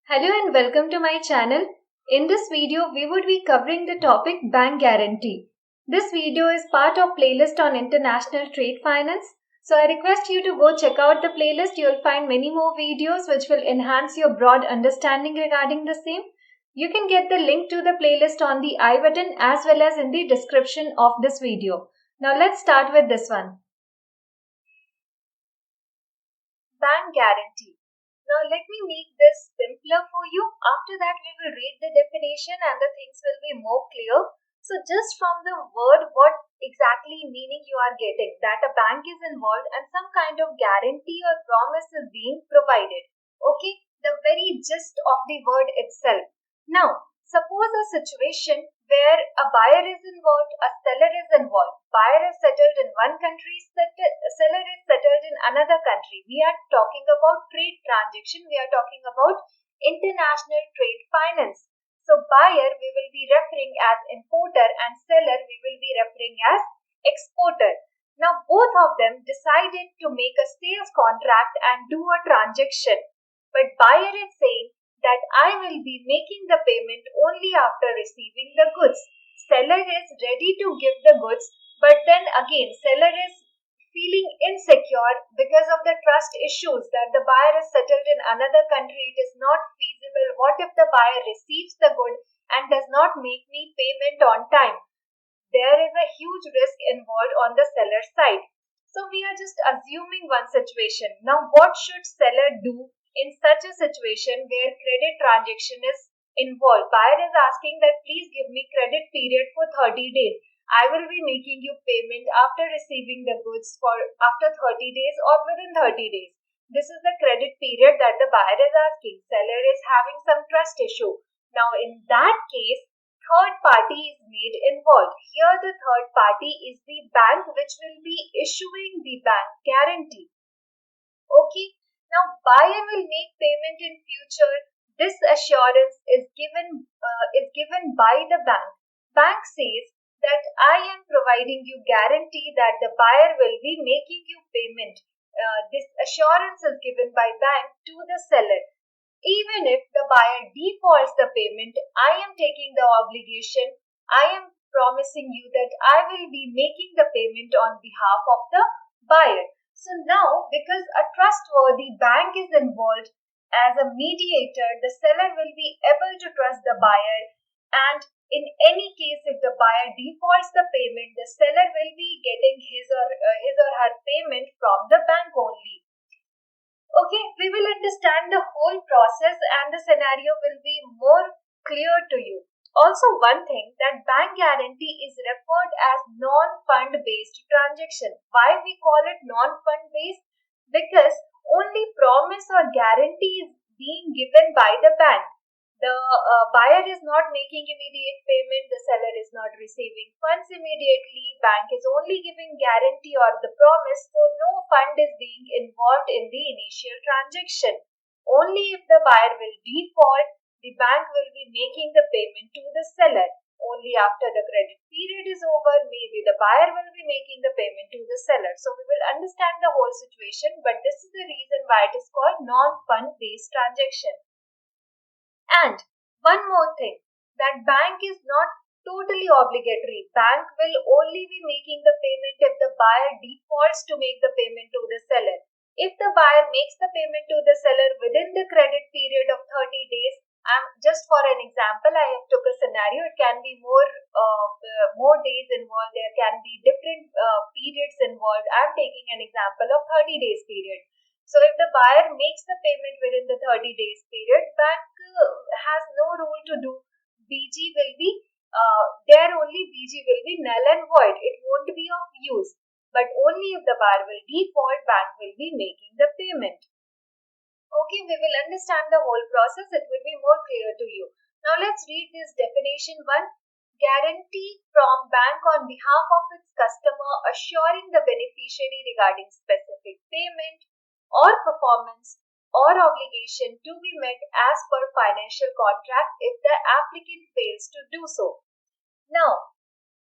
Hello and welcome to my channel. In this video, we would be covering the topic bank guarantee. This video is part of playlist on international trade finance. So I request you to go check out the playlist. You will find many more videos which will enhance your broad understanding regarding the same. You can get the link to the playlist on the I button as well as in the description of this video. Now let's start with this one. Bank guarantee. Now let me make this simpler for you. After that we will read the definition and the things will be more clear. So just from the word, what exactly meaning you are getting? That a bank is involved and some kind of guarantee or promise is being provided. Okay, the very gist of the word itself. Now, suppose a situation where a buyer is involved, a seller is involved. Buyer is settled in one country, seller is settled in another country. We are talking about trade transaction. We are talking about international trade finance. So buyer we will be referring as importer and seller we will be referring as exporter. Now both of them decided to make a sales contract and do a transaction. But buyer is saying that I will be making the payment only after receiving the goods. Seller is ready to give the goods, but then again seller is feeling insecure because of the trust issues that the buyer is settled in another country. It is not feasible. What if the buyer receives the good and does not make me payment on time? There is a huge risk involved on the seller side. So we are just assuming one situation. Now what should seller do in such a situation where credit transaction is involved? Buyer is asking that please give me credit period for 30 days. I will be making you payment after receiving the goods for after 30 days or within 30 days. This is the credit period that the buyer is asking. Seller is having some trust issue. Now in that case, third party is made involved. Here the third party is the bank which will be issuing the bank guarantee. Okay. Now buyer will make payment in future. This assurance is given by the bank. Bank says that I am providing you guarantee that the buyer will be making you payment. This assurance is given by bank to the seller. Even if the buyer defaults the payment, I am taking the obligation. I am promising you that I will be making the payment on behalf of the buyer. So now, because a trustworthy bank is involved as a mediator, the seller will be able to trust the buyer, and in any case, if the buyer defaults the payment, the seller will be getting his or her payment from the bank only. Okay, we will understand the whole process and the scenario will be more clear to you. Also, one thing that bank guarantee is referred as non-fund based transaction. Why we call it non-fund based? Because only promise or guarantee is being given by the bank. The buyer is not making immediate payment, the seller is not receiving funds immediately, bank is only giving guarantee or the promise, so no fund is being involved in the initial transaction. Only if the buyer will default, the bank will be making the payment to the seller. Only after the credit period is over, maybe the buyer will be making the payment to the seller. So we will understand the whole situation, but this is the reason why it is called non-fund based transaction. And one more thing, that bank is not totally obligatory. Bank will only be making the payment if the buyer defaults to make the payment to the seller. If the buyer makes the payment to the seller within the credit period of 30 days, just for an example, I have took a scenario. It can be more days involved. There can be different periods involved. I am taking an example of 30 days period. So if the buyer makes the payment within the 30 days period, bank has no rule to do. BG will be BG will be null and void. It won't be of use. But only if the buyer will default, bank will be making the payment. Okay, we will understand the whole process. It will be more clear to you. Now let's read this definition 1. Guarantee from bank on behalf of its customer assuring the beneficiary regarding specific payment or performance or obligation to be met as per financial contract if the applicant fails to do so. Now,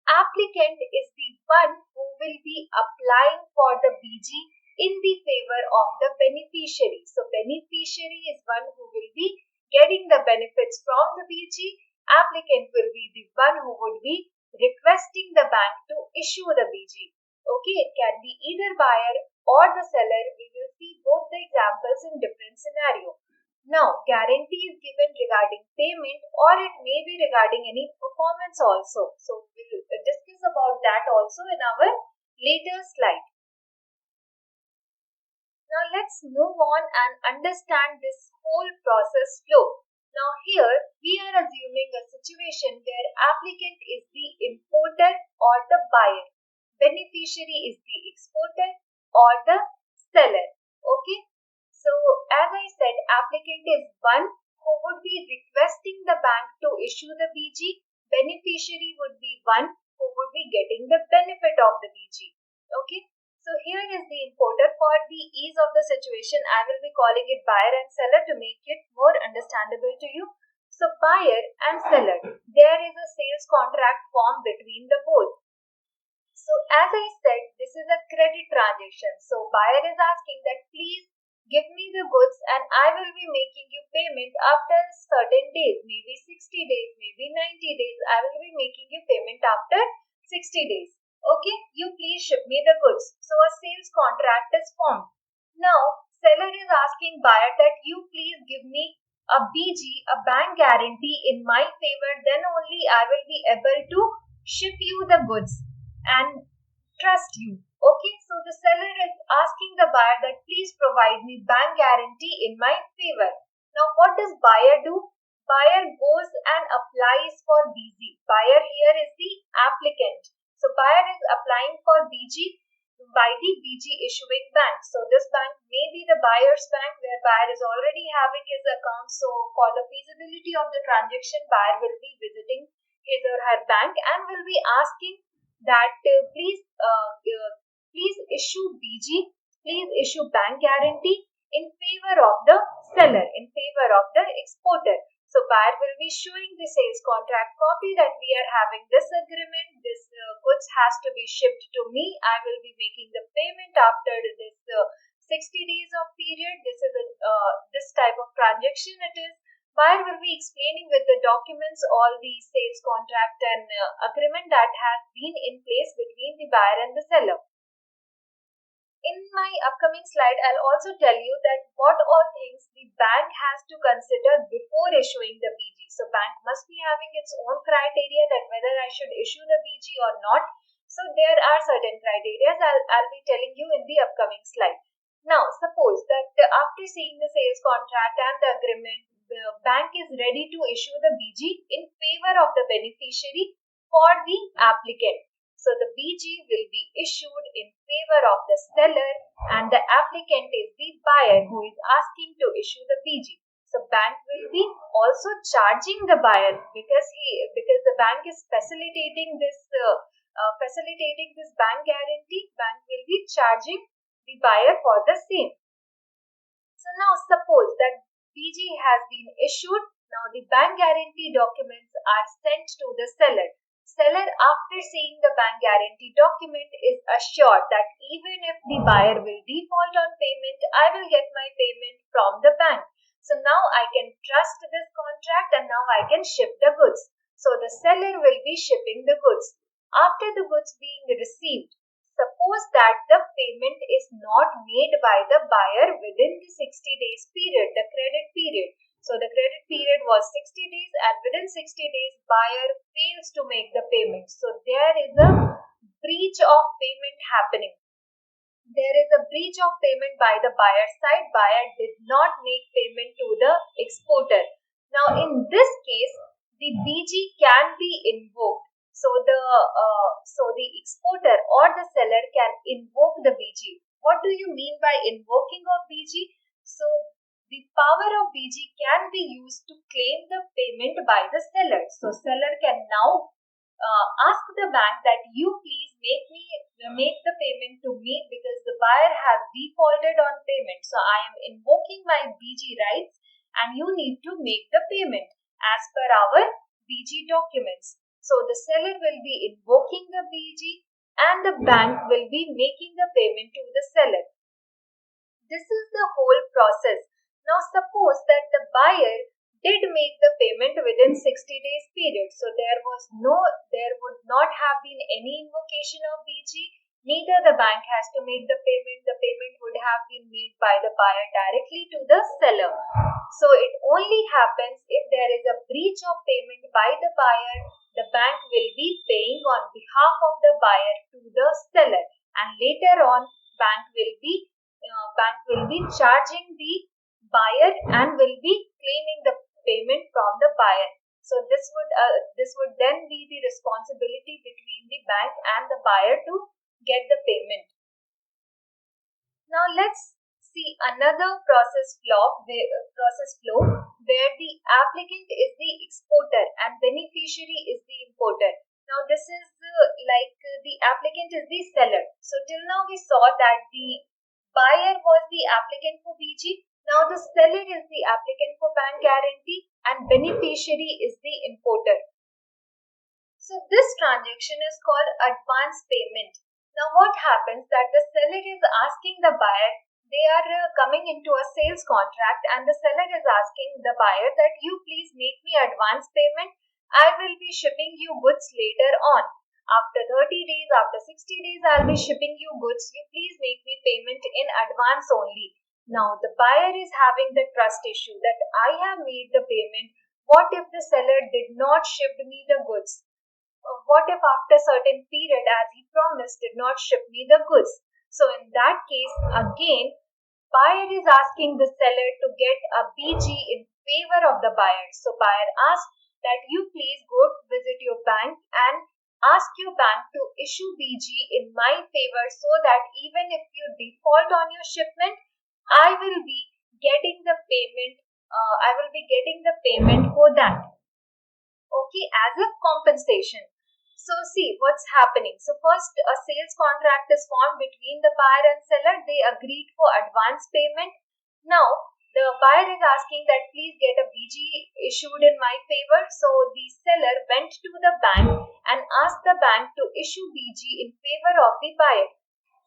applicant is the one who will be applying for the BG in the favor of the beneficiary. So beneficiary is one who will be getting the benefits from the BG, applicant will be the one who would be requesting the bank to issue the BG. Okay, it can be either buyer or the seller. We will see both the examples in different scenario. Now, guarantee is given regarding payment or it may be regarding any performance also. So, we will discuss about that also in our later slide. Now, let's move on and understand this whole process flow. Now, here we are assuming a situation where applicant is the importer or the buyer, beneficiary is the exporter or the seller. Okay, so as I said, applicant is one who would be requesting the bank to issue the BG, beneficiary would be one who would be getting the benefit of the BG. Okay, so here is the importer. For the ease of the situation, I will be calling it buyer and seller to make it more understandable to you. So buyer and seller, there is a sales contract formed between the both. So as I said, this is a credit transaction. So buyer is asking that please give me the goods and I will be making you payment after certain days, maybe 60 days, maybe 90 days. I will be making you payment after 60 days. Okay, you please ship me the goods. So a sales contract is formed. Now, seller is asking buyer that you please give me a BG, a bank guarantee in my favor, then only I will be able to ship you the goods and trust you. Okay, so the seller is asking the buyer that please provide me bank guarantee in my favor. Now, what does buyer do? Buyer goes and applies for BG. Buyer here is the applicant. So buyer is applying for BG by the BG issuing bank. So this bank may be the buyer's bank where buyer is already having his account. So for the feasibility of the transaction, buyer will be visiting his or her bank and will be asking that please issue BG, please issue bank guarantee in favor of the seller, in favor of the exporter. So buyer will be showing the sales contract copy that we are having this agreement, this goods has to be shipped to me, I will be making the payment after this 60 days of period. This is this type of transaction it is. Buyer will be explaining with the documents all the sales contract and agreement that has been in place between the buyer and the seller. In my upcoming slide, I'll also tell you that what all things the bank has to consider before issuing the BG. So bank must be having its own criteria that whether I should issue the BG or not. So there are certain criteria I'll be telling you in the upcoming slide. Now, suppose that after seeing the sales contract and the agreement, the bank is ready to issue the BG in favor of the beneficiary for the applicant. So the BG will be issued in favor of the seller and the applicant is the buyer who is asking to issue the BG. So bank will be also charging the buyer because the bank is facilitating this bank guarantee. Bank will be charging the buyer for the same. So now suppose that BG has been issued. Now the bank guarantee documents are sent to the seller. Seller, after seeing the bank guarantee document, is assured that even if the buyer will default on payment, I will get my payment from the bank. So now I can trust this contract and now I can ship the goods. So the seller will be shipping the goods. After the goods being received, suppose that the payment is not made by the buyer within the 60 days period, the credit period. So the credit period was 60 days and within 60 days buyer fails to make the payment. So there is a breach of payment happening. There is a breach of payment by the buyer side. Buyer did not make payment to the exporter. Now in this case, the BG can be invoked. So the exporter or the seller can invoke the BG. What do you mean by invoking of BG? So the power of BG can be used to claim the payment by the seller. So seller can now ask the bank that you please make the payment to me because the buyer has defaulted on payment. So I am invoking my BG rights and you need to make the payment as per our BG documents. So the seller will be invoking the BG and the bank will be making the payment to the seller. This is the whole process. Now suppose that the buyer did make the payment within 60 days period. So there would not have been any invocation of BG. Neither the bank has to make the payment. The payment would have been made by the buyer directly to the seller. So it only happens if there is a breach of payment by the buyer. The bank will be paying on behalf of the buyer to the seller, and later on bank will be charging the buyer and will be claiming the payment from the buyer. So this would then be the responsibility between the bank and the buyer to get the payment. Now let's see another process flow where the applicant is the exporter and beneficiary is the importer. Now this is the applicant is the seller. So till now we saw that the buyer was the applicant for BG. Now the seller is the applicant for bank guarantee and beneficiary is the importer. So this transaction is called advance payment. Now what happens that the seller is asking the buyer, they are coming into a sales contract, and the seller is asking the buyer that you please make me advance payment. I will be shipping you goods later on. After 30 days, after 60 days, I'll be shipping you goods. You please make me payment in advance only. Now the buyer is having the trust issue that I have made the payment. What if the seller did not ship me the goods? What if after certain period, as he promised, did not ship me the goods? So in that case, again, buyer is asking the seller to get a BG in favor of the buyer. So buyer asks that you please go visit your bank and ask your bank to issue BG in my favor, so that even if you default on your shipment, I will be getting the payment. For that. Okay, as a compensation. So see what's happening. So first, a sales contract is formed between the buyer and seller. They agreed for advance payment. Now the buyer is asking that please get a BG issued in my favor. So the seller went to the bank and asked the bank to issue BG in favor of the buyer.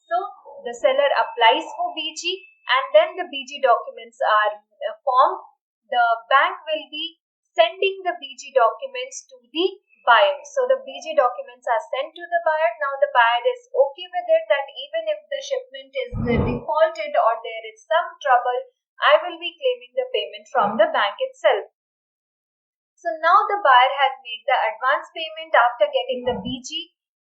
So the seller applies for BG, and then the BG documents are formed. The bank will be sending the BG documents to the buyer. So the BG documents are sent to the buyer. Now the buyer is okay with it that even if the shipment is defaulted or there is some trouble, I will be claiming the payment from the bank itself. So now the buyer has made the advance payment after getting the BG,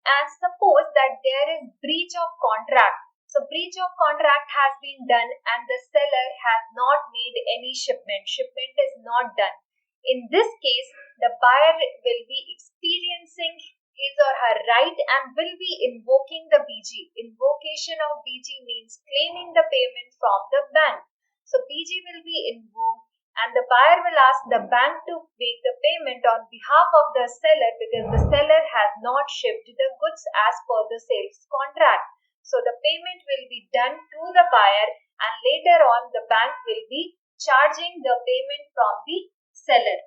and suppose that there is breach of contract. So breach of contract has been done and the seller has not made any shipment. Shipment is not done. In this case, the buyer will be experiencing his or her right and will be invoking the BG. Invocation of BG means claiming the payment from the bank. So BG will be invoked and the buyer will ask the bank to make the payment on behalf of the seller because the seller has not shipped the goods as per the sales contract. So the payment will be done to the buyer and later on the bank will be charging the payment from the seller.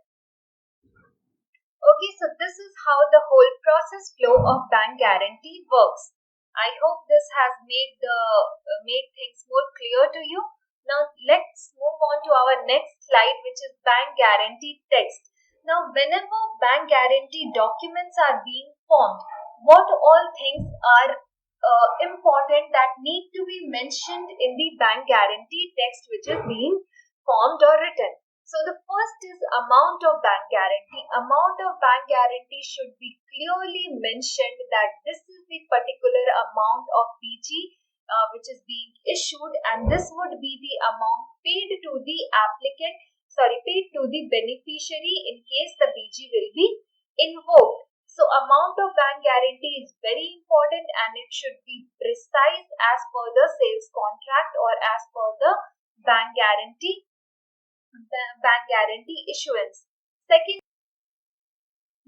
Okay, so this is how the whole process flow of bank guarantee works. I hope this has made things more clear to you. Now let's move on to our next slide, which is bank guarantee text. Now whenever bank guarantee documents are being formed, what all things are important that need to be mentioned in the bank guarantee text which is being formed or written? So the first is amount of bank guarantee. Amount of bank guarantee should be clearly mentioned that this is the particular amount of BG which is being issued, and this would be the amount paid to the beneficiary in case the BG will be invoked. So amount of bank guarantee is very important and it should be precise as per the sales contract or as per the bank guarantee issuance. Second,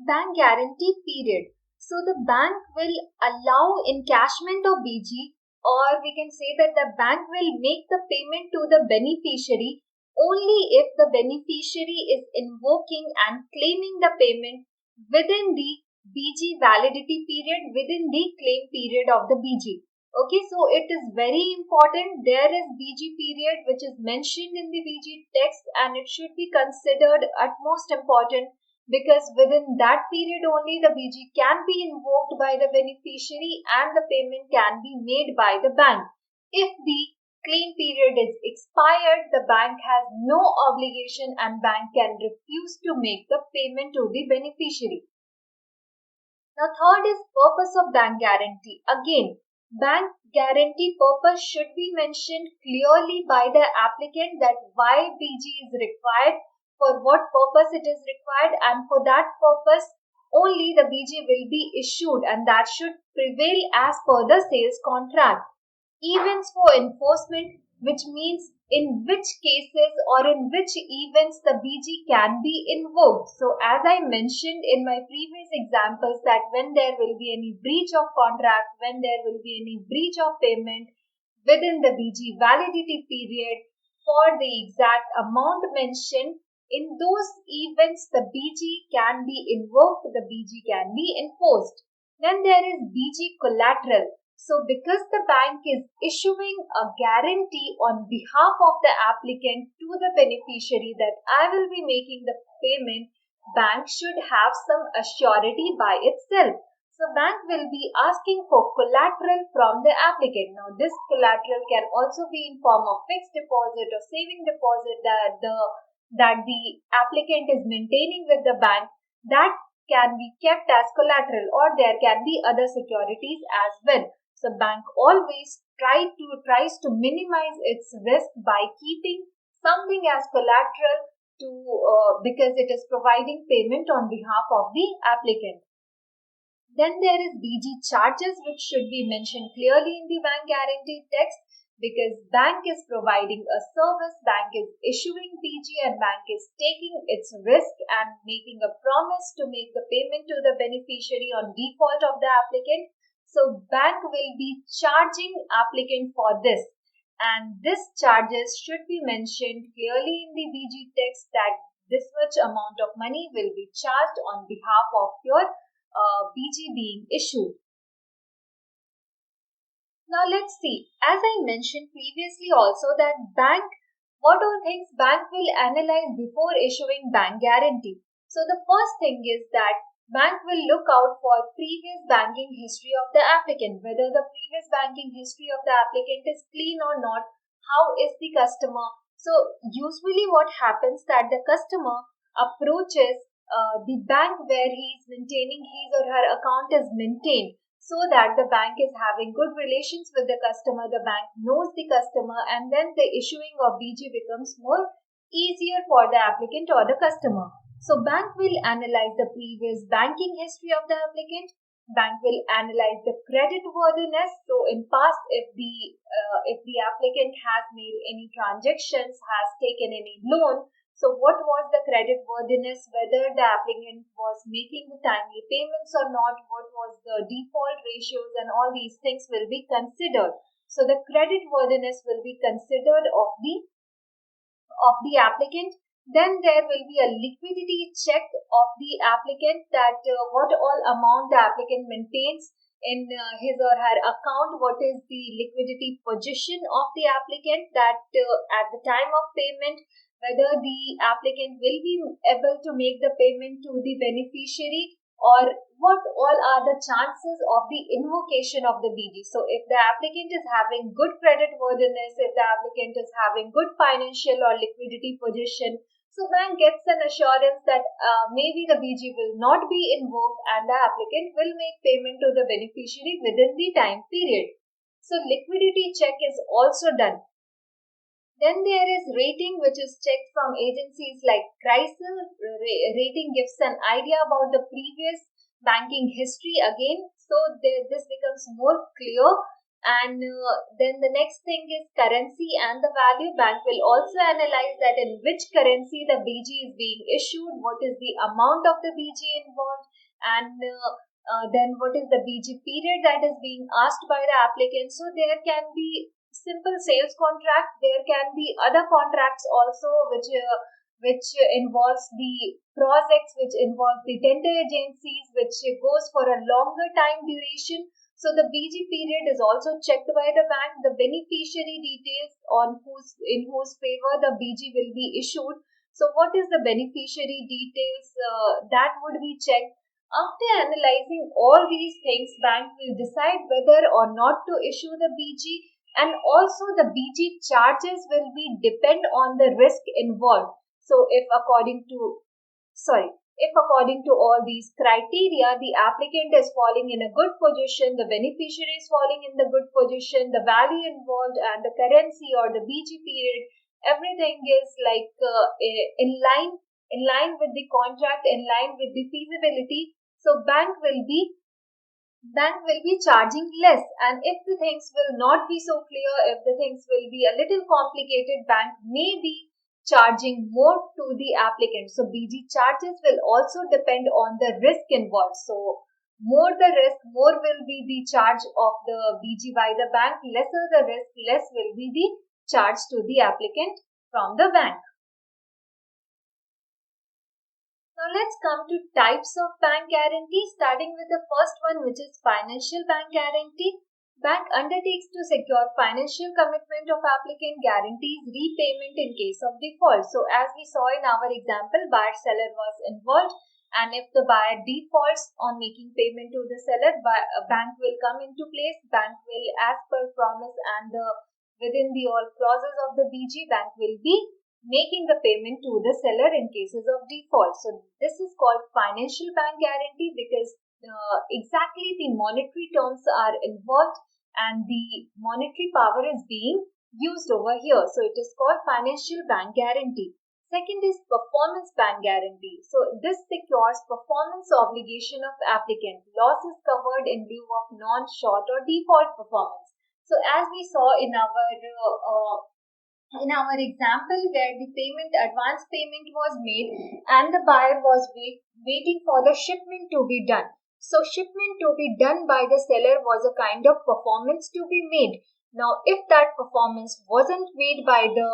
bank guarantee period. So the bank will allow encashment of BG, or we can say that the bank will make the payment to the beneficiary only if the beneficiary is invoking and claiming the payment within the BG validity period, within the claim period of the BG. Okay, so it is very important. There is BG period which is mentioned in the BG text, and it should be considered utmost important because within that period only the BG can be invoked by the beneficiary and the payment can be made by the bank. If the claim period is expired, the bank has no obligation and bank can refuse to make the payment to the beneficiary. Now, third is purpose of bank guarantee. Again, bank guarantee purpose should be mentioned clearly by the applicant that why BG is required, for what purpose it is required, and for that purpose only the BG will be issued, and that should prevail as per the sales contract. Events for enforcement, which means in which cases or in which events the BG can be invoked. So as I mentioned in my previous examples that when there will be any breach of contract, when there will be any breach of payment within the BG validity period for the exact amount mentioned, in those events the BG can be invoked, the BG can be enforced. Then there is BG collateral. So because the bank is issuing a guarantee on behalf of the applicant to the beneficiary that I will be making the payment, bank should have some assurity by itself. So bank will be asking for collateral from the applicant. Now this collateral can also be in form of fixed deposit or saving deposit that the applicant is maintaining with the bank, that can be kept as collateral, or there can be other securities as well. So bank always tries to minimize its risk by keeping something as collateral to because it is providing payment on behalf of the applicant. Then there is BG charges, which should be mentioned clearly in the bank guarantee text, because bank is providing a service, bank is issuing BG, and bank is taking its risk and making a promise to make the payment to the beneficiary on default of the applicant. So bank will be charging applicant for this, and this charges should be mentioned clearly in the BG text that this much amount of money will be charged on behalf of your BG being issued. Now let's see, as I mentioned previously also that what all things bank will analyze before issuing bank guarantee. So the first thing is that bank will look out for previous banking history of the applicant, whether the previous banking history of the applicant is clean or not, how is the customer. So usually what happens that the customer approaches the bank where he is maintaining his or her account is maintained, so that the bank is having good relations with the customer, the bank knows the customer, and then the issuing of BG becomes more easier for the applicant or the customer. So bank will analyze the previous banking history of the applicant. Bank will analyze the credit worthiness. So in past, if the applicant has made any transactions, has taken any loan, so what was the credit worthiness, whether the applicant was making the timely payments or not, what was the default ratios, and all these things will be considered. So the credit worthiness will be considered of the applicant. Then there will be a liquidity check of the applicant, that what all amount the applicant maintains in his or her account, what is the liquidity position of the applicant, that at the time of payment whether the applicant will be able to make the payment to the beneficiary, or what all are the chances of the invocation of the BG. So if the applicant is having good credit worthiness, if the applicant is having good financial or liquidity position, so bank gets an assurance that maybe the BG will not be invoked and the applicant will make payment to the beneficiary within the time period. So liquidity check is also done. Then there is rating, which is checked from agencies like CRISIL. Rating gives an idea about the previous banking history again. So this becomes more clear. And then the next thing is currency and the value. Bank will also analyze that in which currency the BG is being issued, what is the amount of the BG involved, and then what is the BG period that is being asked by the applicant. So there can be simple sales contract, there can be other contracts also which involves the projects, which involves the tender agencies, which goes for a longer time duration. So the BG period is also checked by the bank. The beneficiary details in whose favor the BG will be issued. So what is the beneficiary details that would be checked? After analyzing all these things, bank will decide whether or not to issue the BG, and also the BG charges will be depend on the risk involved. So if according to all these criteria, the applicant is falling in a good position, the beneficiary is falling in the good position, the value involved and the currency or the BG period, everything is like in line with the contract, in line with the feasibility. So bank will be charging less, and if the things will not be so clear, if the things will be a little complicated, bank may be charging more to the applicant. So BG charges will also depend on the risk involved. So more the risk, more will be the charge of the BG by the bank, lesser the risk, less will be the charge to the applicant from the bank. Now let's come to types of bank guarantee, starting with the first one, which is financial bank guarantee. Bank undertakes to secure financial commitment of applicant, guarantees repayment in case of default. So as we saw in our example, buyer-seller was involved, and if the buyer defaults on making payment to the seller, bank will come into place. Bank will, as per promise and within the all clauses of the BG, bank will be making the payment to the seller in cases of default. So this is called financial bank guarantee because exactly the monetary terms are involved and the monetary power is being used over here. So it is called financial bank guarantee. Second is performance bank guarantee. So this secures performance obligation of applicant. Loss is covered in lieu of non-short or default performance. So as we saw in our example where the advance payment was made and the buyer was waiting for the shipment to be done. So shipment to be done by the seller was a kind of performance to be made. Now if that performance wasn't made by the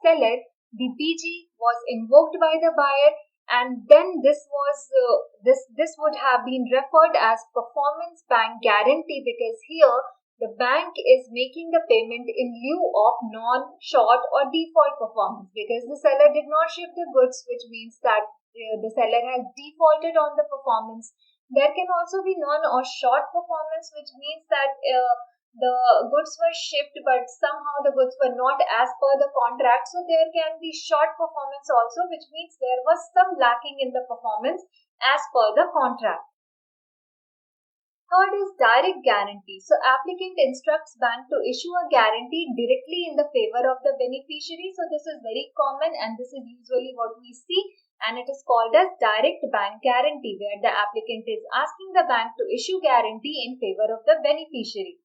seller, the BG was invoked by the buyer, and then this would have been referred as performance bank guarantee, because here the bank is making the payment in lieu of non-short or default performance, because the seller did not ship the goods, which means that the seller has defaulted on the performance. There can also be non or short performance, which means that the goods were shipped but somehow the goods were not as per the contract. So there can be short performance also, which means there was some lacking in the performance as per the contract. Third is direct guarantee. So applicant instructs bank to issue a guarantee directly in the favor of the beneficiary. So this is very common and this is usually what we see, and it is called as direct bank guarantee, where the applicant is asking the bank to issue guarantee in favor of the beneficiary.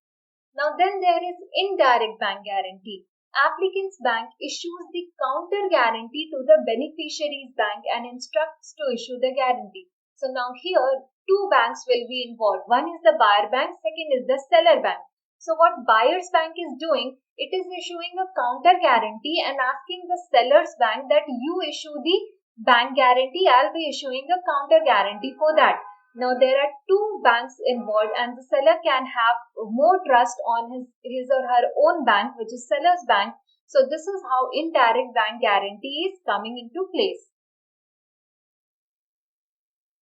Now then there is indirect bank guarantee. Applicant's bank issues the counter guarantee to the beneficiary's bank and instructs to issue the guarantee. So now here two banks will be involved. One is the buyer bank, second is the seller bank. So what buyer's bank is doing, it is issuing a counter guarantee and asking the seller's bank that you issue the bank guarantee, I'll be issuing a counter guarantee for that. Now there are two banks involved and the seller can have more trust on his or her own bank, which is seller's bank. So this is how indirect bank guarantee is coming into place.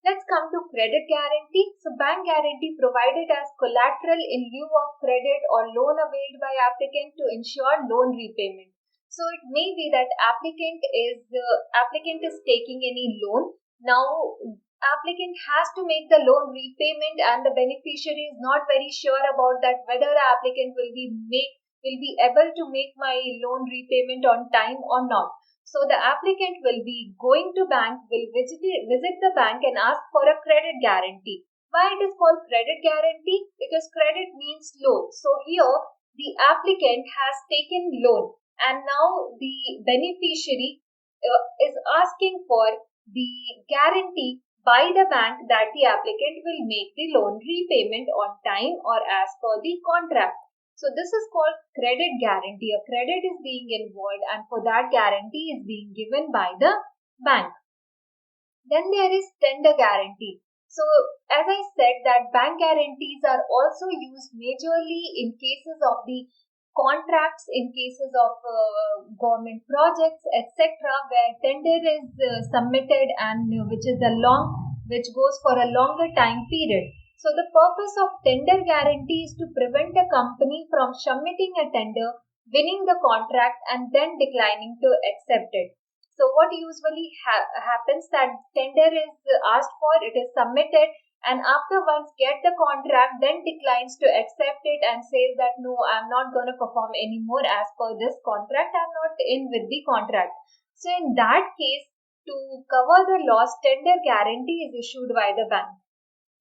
Let's come to credit guarantee. So bank guarantee provided as collateral in lieu of credit or loan availed by applicant to ensure loan repayment. So it may be that applicant is taking any loan. Now applicant has to make the loan repayment and the beneficiary is not very sure about that whether the applicant will be able to make my loan repayment on time or not. So the applicant will be going to bank, will visit the bank and ask for a credit guarantee. Why it is called credit guarantee? Because credit means loan. So here the applicant has taken loan and now the beneficiary is asking for the guarantee by the bank that the applicant will make the loan repayment on time or as per the contract. So this is called credit guarantee. A credit is being involved and for that guarantee is being given by the bank. Then there is tender guarantee. So, as I said, that bank guarantees are also used majorly in cases of the contracts, in cases of government projects, etc., where tender is submitted and which goes for a longer time period. So, the purpose of tender guarantee is to prevent a company from submitting a tender, winning the contract, and then declining to accept it. So what usually happens that tender is asked for, it is submitted, and after once get the contract, then declines to accept it and says that no, I'm not going to perform anymore as per this contract. I'm not in with the contract. So in that case, to cover the loss, tender guarantee is issued by the bank.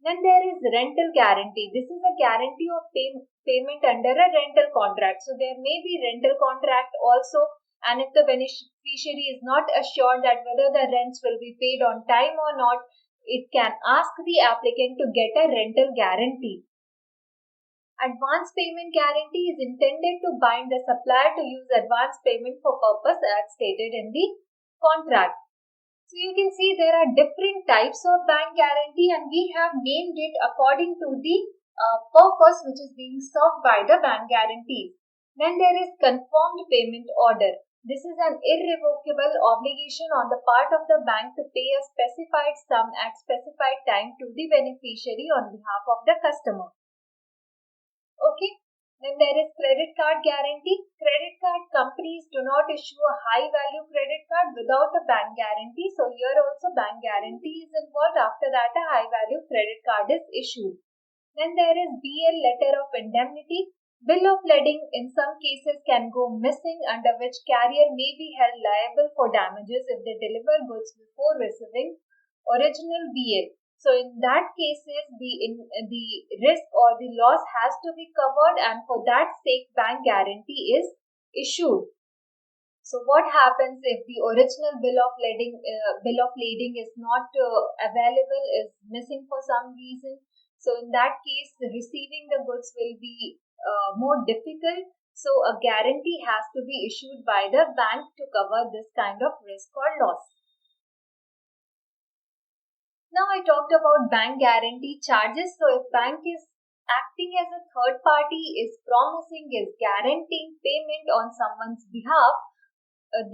Then there is rental guarantee. This is a guarantee of payment under a rental contract. So there may be rental contract also, and if the beneficiary is not assured that whether the rents will be paid on time or not, it can ask the applicant to get a rental guarantee. Advance payment guarantee is intended to bind the supplier to use advance payment for purpose as stated in the contract. So you can see there are different types of bank guarantee, and we have named it according to the purpose which is being served by the bank guarantee. Then there is confirmed payment order. This is an irrevocable obligation on the part of the bank to pay a specified sum at specified time to the beneficiary on behalf of the customer. Okay. Then there is credit card guarantee. Credit card companies do not issue a high value credit card without a bank guarantee. So here also bank guarantee is involved. After that a high value credit card is issued. Then there is BL, letter of indemnity. Bill of lading in some cases can go missing, under which carrier may be held liable for damages if they deliver goods before receiving original BL. So in that cases, the risk or the loss has to be covered, and for that sake, bank guarantee is issued. So what happens if the original bill of lading is not available, is missing for some reason? So in that case, receiving the goods will be more difficult. So a guarantee has to be issued by the bank to cover this kind of risk or loss. Now I talked about bank guarantee charges. So if bank is acting as a third party, is promising, is guaranteeing payment on someone's behalf,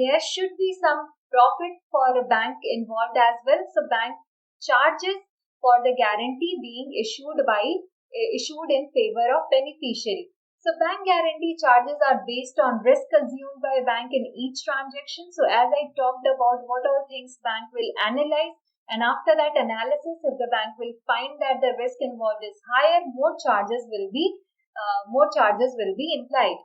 there should be some profit for a bank involved as well. So bank charges for the guarantee being issued in favor of beneficiary. So bank guarantee charges are based on risk assumed by bank in each transaction. So as I talked about what all things bank will analyze, and after that analysis, if the bank will find that the risk involved is higher, more charges will be implied.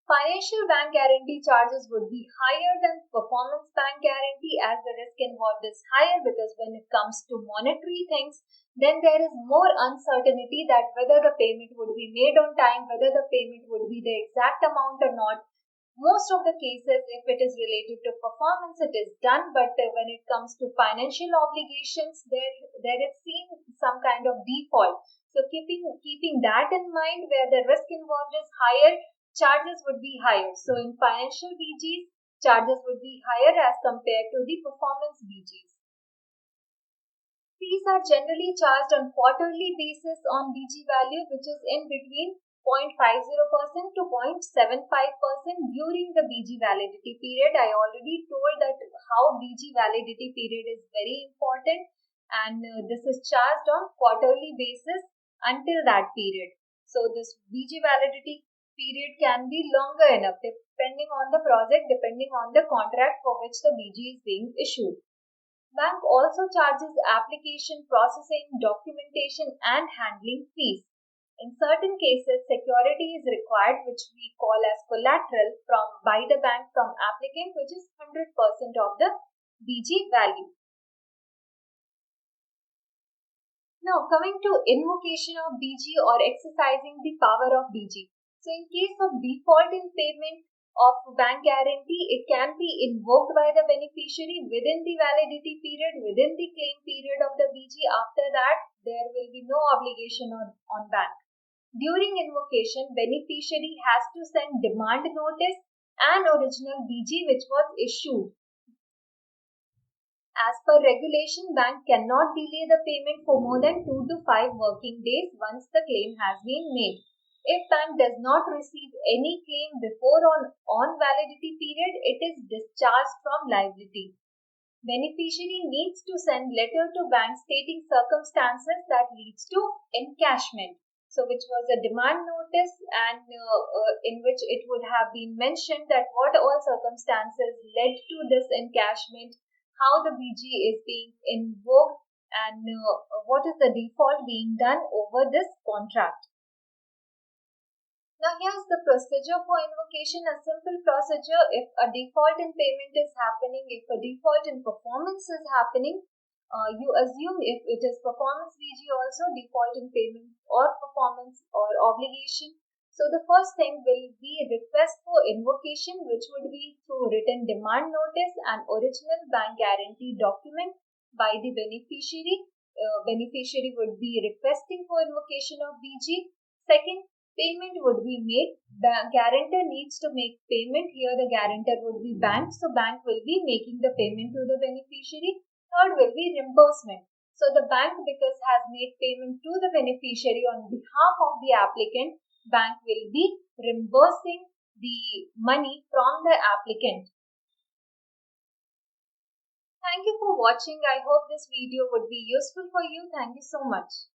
Financial bank guarantee charges would be higher than performance bank guarantee, as the risk involved is higher, because when it comes to monetary things, then there is more uncertainty that whether the payment would be made on time, whether the payment would be the exact amount or not. Most of the cases, if it is related to performance, it is done, but when it comes to financial obligations, there is seen some kind of default. So keeping that in mind, where the risk involved is higher, charges would be higher. So in financial BGs, charges would be higher as compared to the performance BGs. Fees are generally charged on quarterly basis on BG value, which is in between 0.50% to 0.75% during the BG validity period. I already told that how BG validity period is very important, and this is charged on quarterly basis until that period. So this BG validity period can be longer enough depending on the project, depending on the contract for which the BG is being issued. Bank also charges application processing, documentation and handling fees. In certain cases, security is required, which we call as collateral by the bank from applicant, which is 100% of the BG value. Now coming to invocation of BG or exercising the power of BG. So in case of default in payment of bank guarantee, it can be invoked by the beneficiary within the validity period, within the claim period of the BG. After that, there will be no obligation on bank. During invocation, beneficiary has to send demand notice and original BG which was issued. As per regulation, bank cannot delay the payment for more than 2 to 5 working days once the claim has been made. If bank does not receive any claim before on validity period, it is discharged from liability. Beneficiary needs to send letter to bank stating circumstances that leads to encashment. So, which was a demand notice, and in which it would have been mentioned that what all circumstances led to this encashment, how the BG is being invoked, and what is the default being done over this contract. Now here's the procedure for invocation, a simple procedure. If a default in payment is happening, if a default in performance is happening, you assume if it is performance VG also default in payment or performance or obligation. So the first thing will be request for invocation, which would be through written demand notice and original bank guarantee document by the beneficiary. Beneficiary would be requesting for invocation of BG. Second, payment would be made. The guarantor needs to make payment. Here the guarantor would be bank. So bank will be making the payment to the beneficiary. Third will be reimbursement. So the bank, because has made payment to the beneficiary on behalf of the applicant, bank will be reimbursing the money from the applicant. Thank you for watching. I hope this video would be useful for you. Thank you so much.